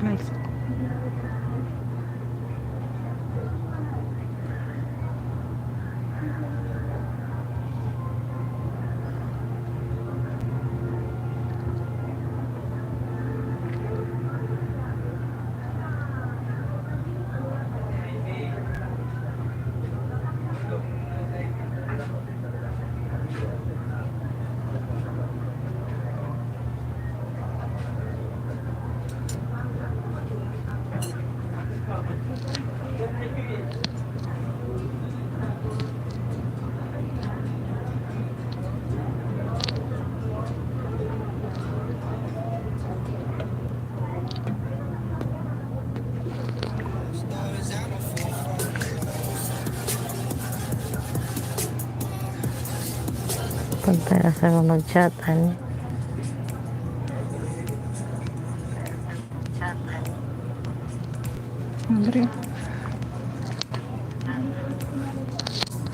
Nice. Punta na sa mag-chatan. Andre.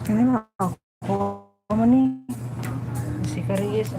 Ini mah ako apa nih? Si Karies.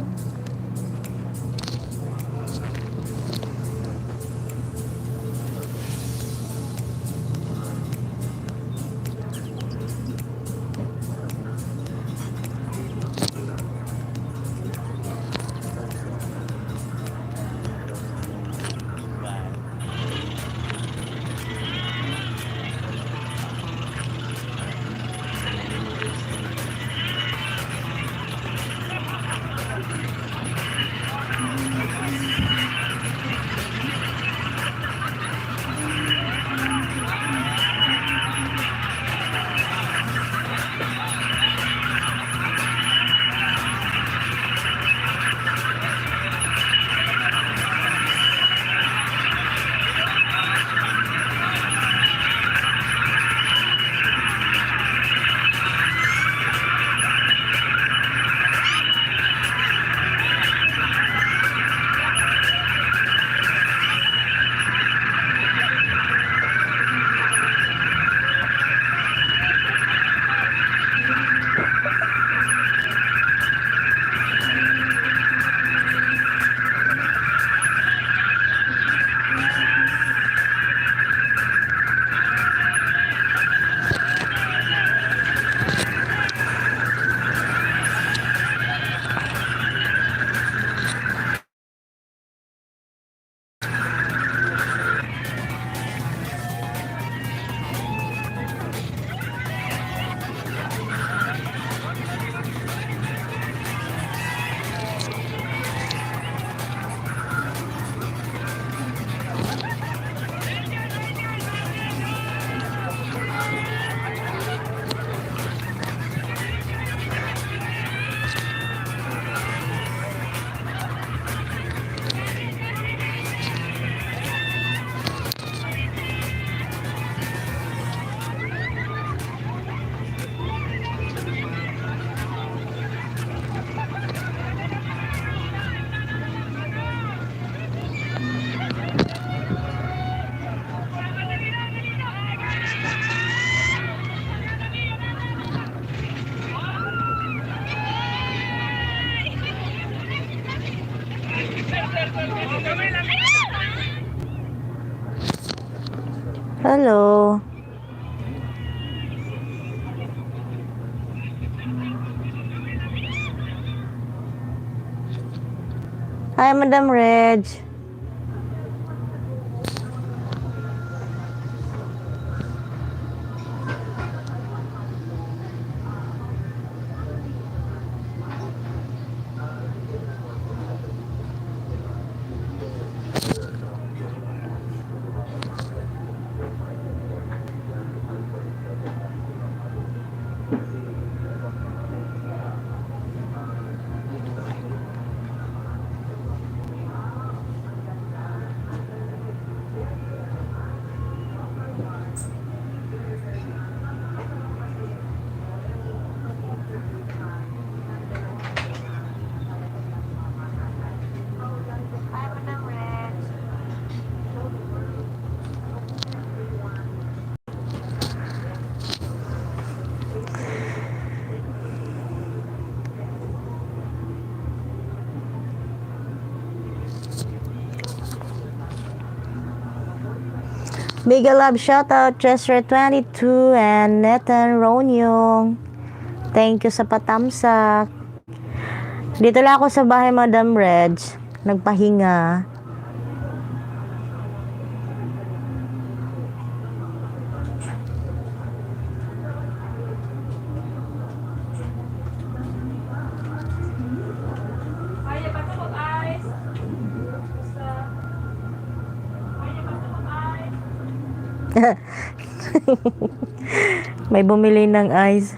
Hello. Hi, Madam Reg. Mega love shoutout, Chester22 and Nathan Ronyong. Thank you sa patamsak. Dito lang ako sa bahay, Madam Reg. Nagpahinga. May bumili ng ice.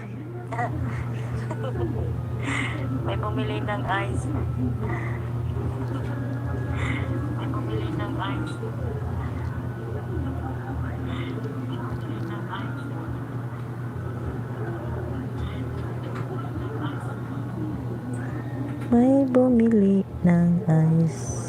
May bumili ng ice. May bumili ng ice. May bumili ng ice.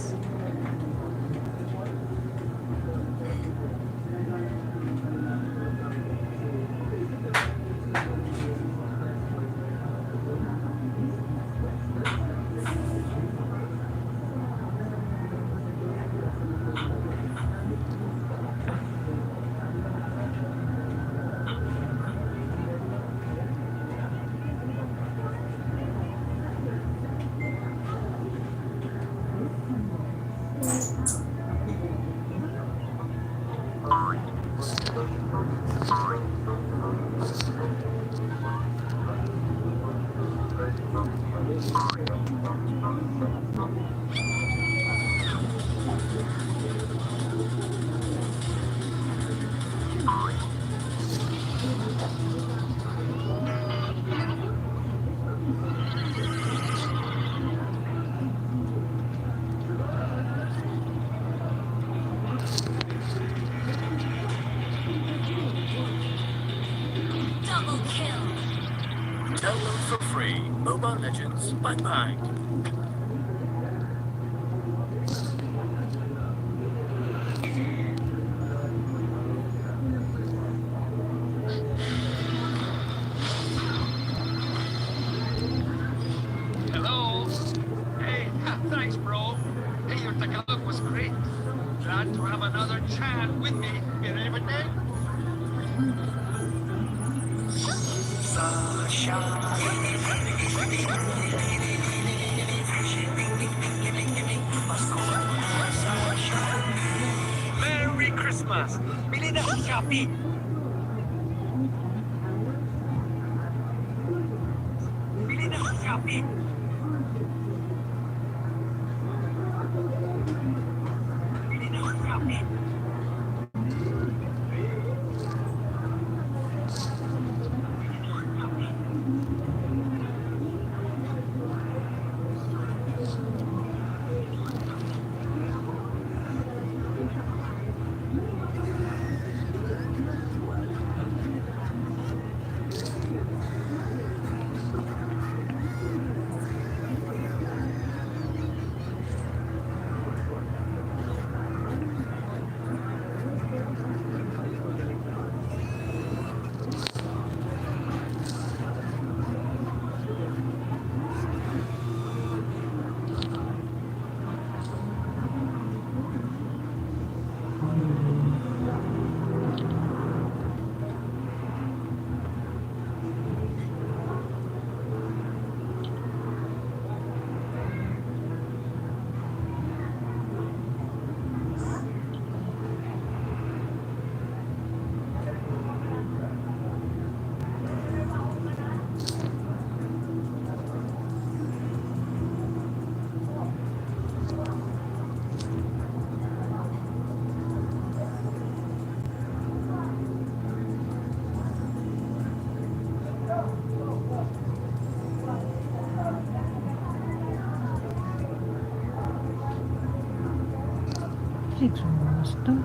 Download for free Mobile Legends. Bye-bye. Hello? Hey, thanks, bro. Hey, your Tagalog was great. Glad to have another chat with me. You ready for that? Merry Christmas! Bili na sa Shopee! Bili na sa Shopee! Bili na sa Shopee! Six almost done.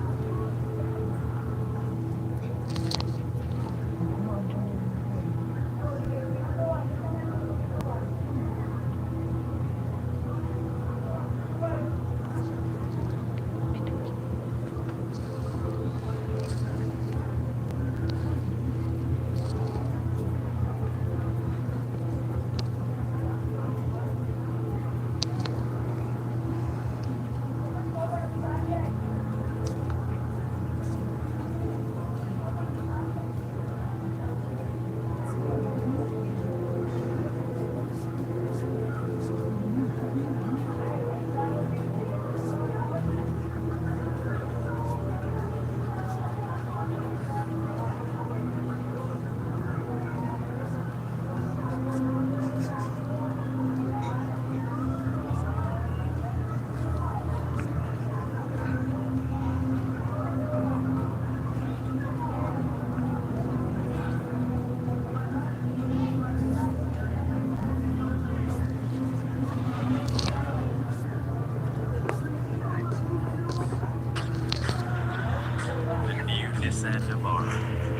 San Navarro.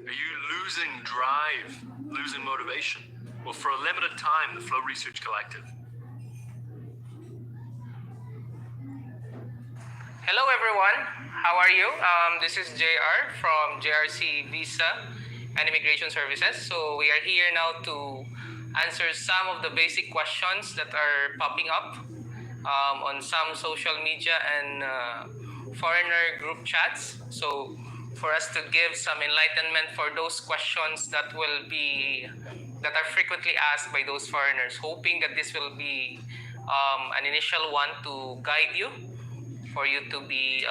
Are you losing drive, losing motivation? Well, for a limited time, the Flow Research Collective. Hello everyone, how are you? This is JR from JRC Visa and Immigration Services. So we are here now to answer some of the basic questions that are popping up on some social media and foreigner group chats. So for us to give some enlightenment for those questions that are frequently asked by those foreigners, hoping that this will be an initial one to guide you for you to be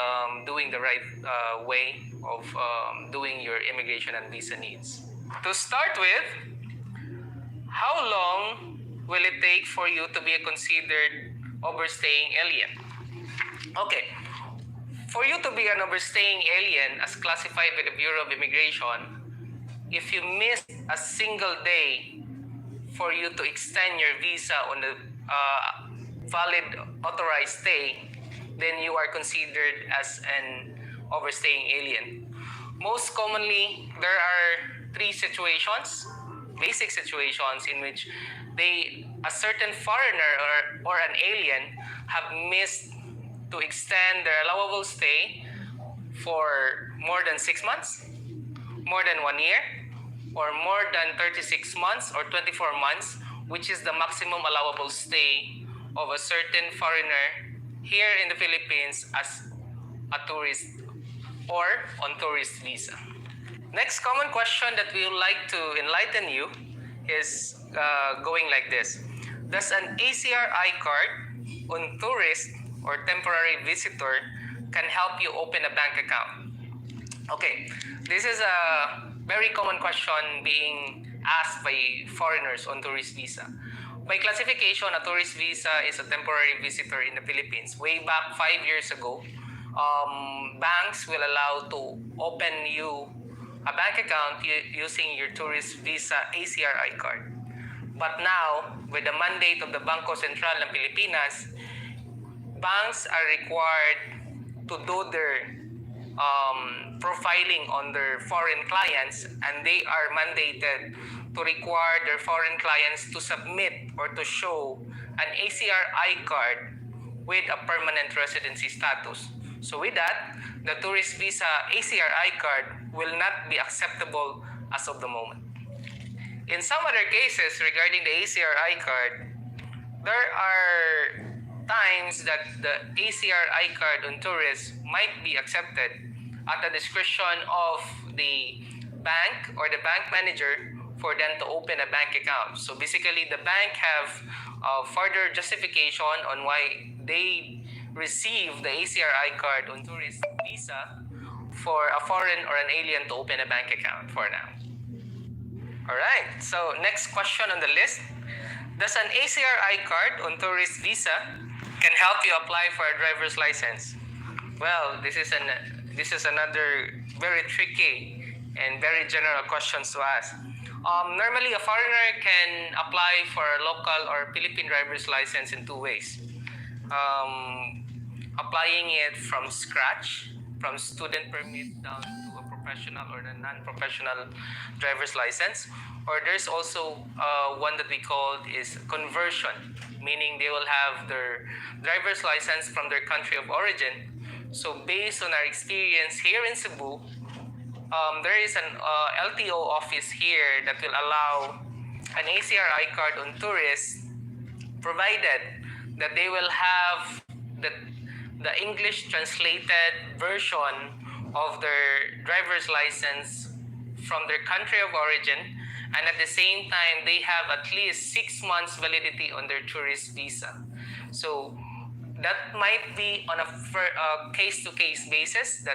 doing the right way of doing your immigration and visa needs. To start with, how long will it take for you to be considered overstaying alien? Okay, for you to be an overstaying alien as classified by the Bureau of Immigration, if you miss a single day for you to extend your visa on the valid authorized stay, then you are considered as an overstaying alien. Most commonly, there are three situations, basic situations in which a certain foreigner or an alien have missed to extend their allowable stay for more than 6 months, more than 1 year, or more than 36 months or 24 months, which is the maximum allowable stay of a certain foreigner here in the Philippines as a tourist or on tourist visa. Next common question that we would like to enlighten you is going like this. Does an ACRI card on tourist or temporary visitor can help you open a bank account? Okay, this is a very common question being asked by foreigners on tourist visa. By classification, a tourist visa is a temporary visitor in the Philippines. Way back 5 years ago, banks will allow to open you a bank account using your tourist visa ACRI card. But now, with the mandate of the Bangko Sentral ng Pilipinas, banks are required to do their profiling on their foreign clients, and they are mandated to require their foreign clients to submit or to show an ACRI card with a permanent residency status. So with that, the tourist visa ACRI card will not be acceptable as of the moment. In some other cases regarding the ACRI card, there are times that the ACRI card on tourists might be accepted at the discretion of the bank or the bank manager for them to open a bank account. So basically, the bank have further justification on why they receive the ACRI card on tourist visa for a foreign or an alien to open a bank account for now. Alright, so next question on the list. Does an ACRI card on tourist visa can help you apply for a driver's license? Well, this is another very tricky and very general question to ask. Normally, a foreigner can apply for a local or Philippine driver's license in two ways. Applying it from scratch, from student permit down to a professional or a non-professional driver's license, or there's also one that we call is conversion, meaning they will have their driver's license from their country of origin. So based on our experience here in Cebu, there is an LTO office here that will allow an ACRI card on tourists, provided that they will have the English translated version of their driver's license from their country of origin, and at the same time they have at least 6 months validity on their tourist visa. So that might be on a case-to-case basis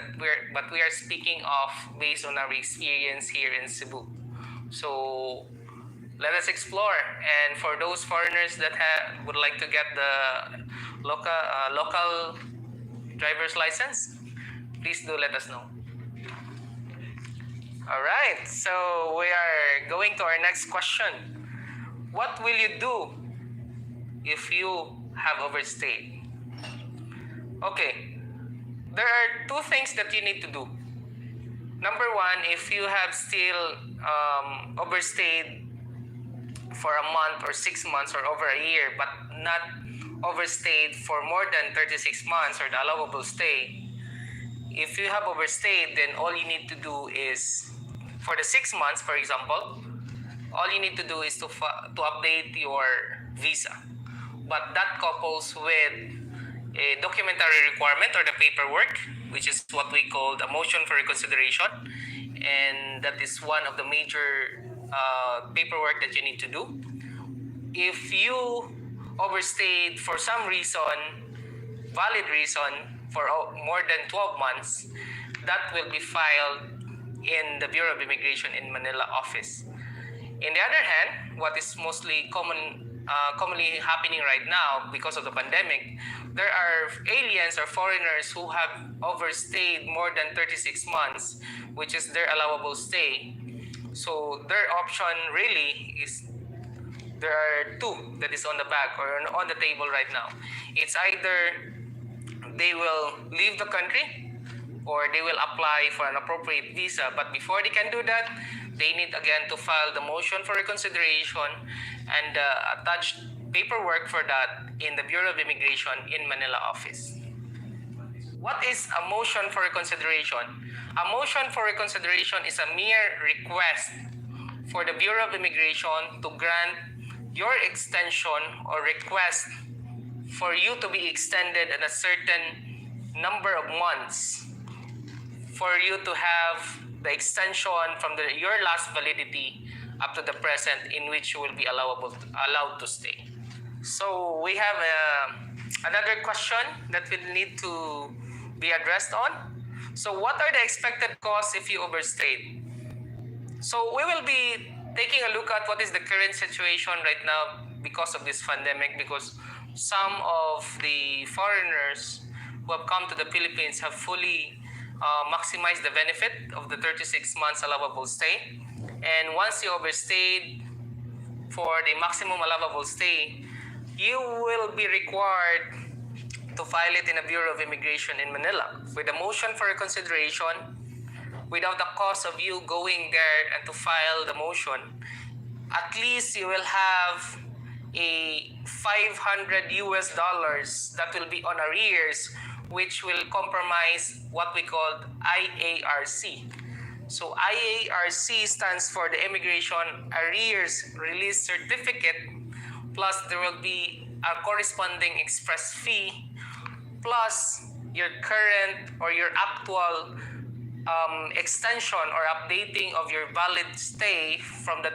but we are speaking of based on our experience here in Cebu. So let us explore, and for those foreigners that would like to get the local driver's license, please do let us know. Alright, so we are going to our next question. What will you do if you have overstayed? Okay, there are two things that you need to do. Number one, if you have still overstayed for a month or 6 months or over a year, but not overstayed for more than 36 months or the allowable stay, if you have overstayed, then all you need to do is, for the 6 months, for example, all you need to do is to update your visa. But that couples with a documentary requirement or the paperwork, which is what we call the motion for reconsideration, and that is one of the major paperwork that you need to do. If you overstayed for some reason, valid reason, for more than 12 months, that will be filed in the Bureau of Immigration in Manila office. In the other hand, what is mostly commonly happening right now because of the pandemic, there are aliens or foreigners who have overstayed more than 36 months, which is their allowable stay. So their option really is, there are two that is on the back or on the table right now. It's either they will leave the country or they will apply for an appropriate visa. But before they can do that, they need again to file the motion for reconsideration and attach paperwork for that in the Bureau of Immigration in Manila office. What is a motion for reconsideration? A motion for reconsideration is a mere request for the Bureau of Immigration to grant your extension or request for you to be extended in a certain number of months, for you to have the extension from your last validity up to the present in which you will be allowed to stay. So we have another question that will need to be addressed on. So what are the expected costs if you overstayed? So we will be taking a look at what is the current situation right now because of this pandemic, because some of the foreigners who have come to the Philippines have fully maximize the benefit of the 36 months allowable stay. And once you overstayed for the maximum allowable stay, you will be required to file it in the Bureau of Immigration in Manila with a motion for reconsideration without the cost of you going there and to file the motion. At least you will have a $500 that will be on arrears, which will compromise what we call IARC. So IARC stands for the Immigration Arrears Release Certificate, plus there will be a corresponding express fee, plus your current or your actual extension or updating of your valid stay from the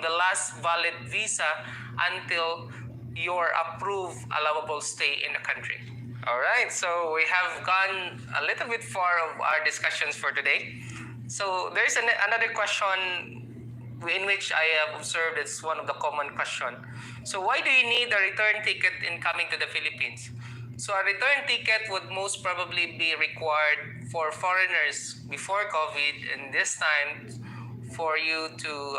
last valid visa until your approved allowable stay in the country. All right, so we have gone a little bit far of our discussions for today. So there's another question in which I have observed it's one of the common question. So why do you need a return ticket in coming to the Philippines? So a return ticket would most probably be required for foreigners before COVID, and this time for you to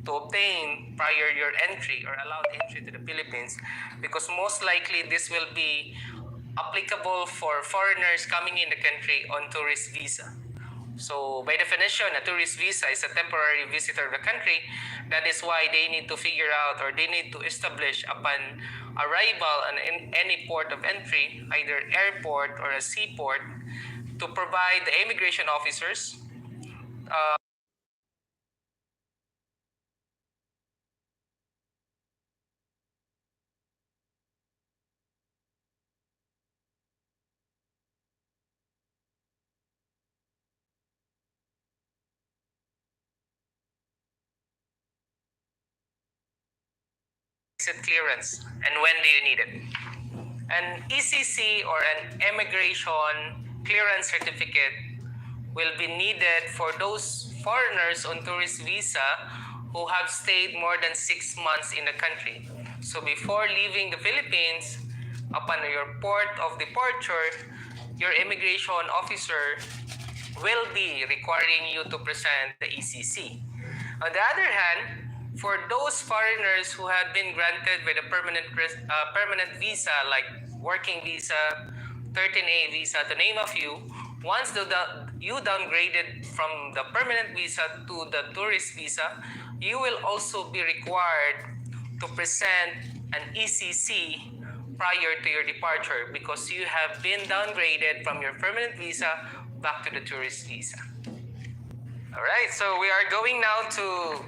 obtain prior your entry or allowed entry to the Philippines, because most likely this will be applicable for foreigners coming in the country on tourist visa. So by definition, a tourist visa is a temporary visitor of the country. That is why they need to figure out or they need to establish upon arrival in any port of entry, either airport or a seaport, to provide the immigration officers exit clearance and when do you need it. An ECC or an immigration clearance certificate will be needed for those foreigners on tourist visa who have stayed more than 6 months in the country. So before leaving the Philippines, upon your port of departure, your immigration officer will be requiring you to present the ECC. On the other hand, for those foreigners who have been granted with a permanent visa like working visa, 13A visa, to name a few, once you downgraded from the permanent visa to the tourist visa, you will also be required to present an ECC prior to your departure because you have been downgraded from your permanent visa back to the tourist visa. All right, so we are going now to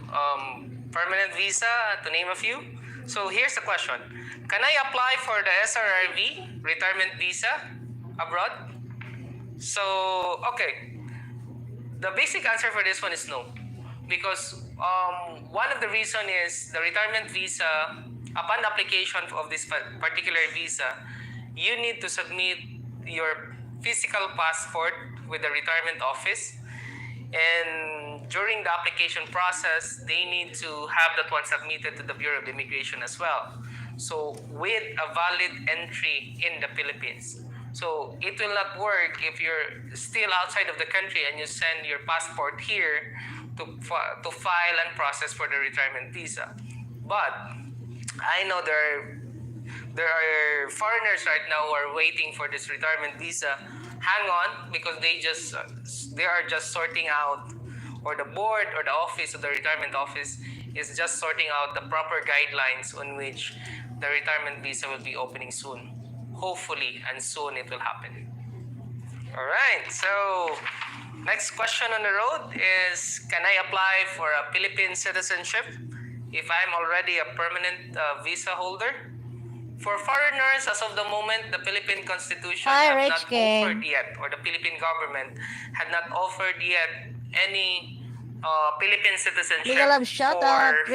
permanent visa, to name a few. So here's the question. Can I apply for the SRRV, retirement visa, abroad? So, okay. The basic answer for this one is no. Because one of the reason is the retirement visa, upon application of this particular visa, you need to submit your physical passport with the retirement office. And during the application process, they need to have that one submitted to the Bureau of Immigration as well. So with a valid entry in the Philippines. So it will not work if you're still outside of the country and you send your passport here to file and process for the retirement visa. But I know there are foreigners right now who are waiting for this retirement visa. Hang on, because they are just sorting out, or the board or the office of the retirement office is just sorting out the proper guidelines on which the retirement visa will be opening soon. Hopefully, and soon it will happen. All right, so next question on the road is, can I apply for a Philippine citizenship if I'm already a permanent visa holder? For foreigners, as of the moment, the Philippine Constitution had not offered yet, or the Philippine government had not offered yet any Philippine citizenship for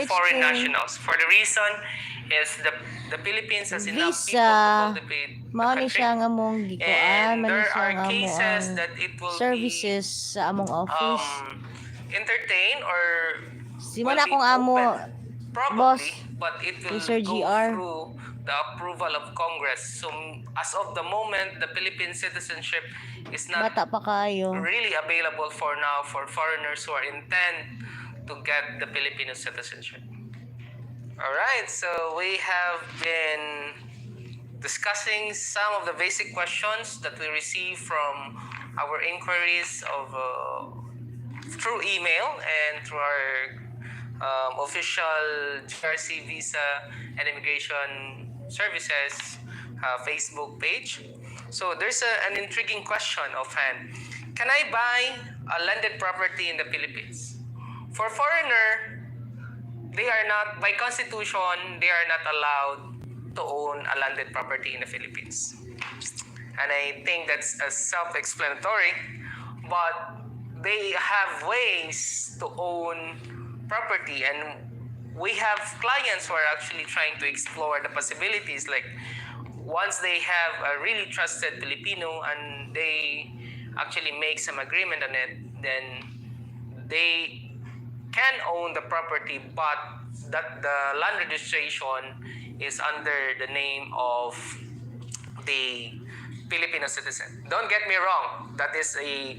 foreign nationals. For the reason is the Philippines has enough people to cultivate the country. And there are cases that it will services sa among office. Entertain or Simula akong amo, probably, boss, but it will Sir go GR. through the approval of Congress. So as of the moment, the Philippine citizenship is not Bata pa kayo. really available for now for foreigners who are intent to get the Filipino citizenship. Alright, so we have been discussing some of the basic questions that we receive from our inquiries of through email and through our official GRC Visa and Immigration Services Facebook page. So there's an intriguing question offhand. Can I buy a landed property in the Philippines? For foreigner, they are not, by constitution, they are not allowed to own a landed property in the Philippines. And I think that's self-explanatory, but they have ways to own property, and we have clients who are actually trying to explore the possibilities. Like once they have a really trusted Filipino and they actually make some agreement on it, then they can own the property, but that the land registration is under the name of the Filipino citizen. Don't get me wrong, that is a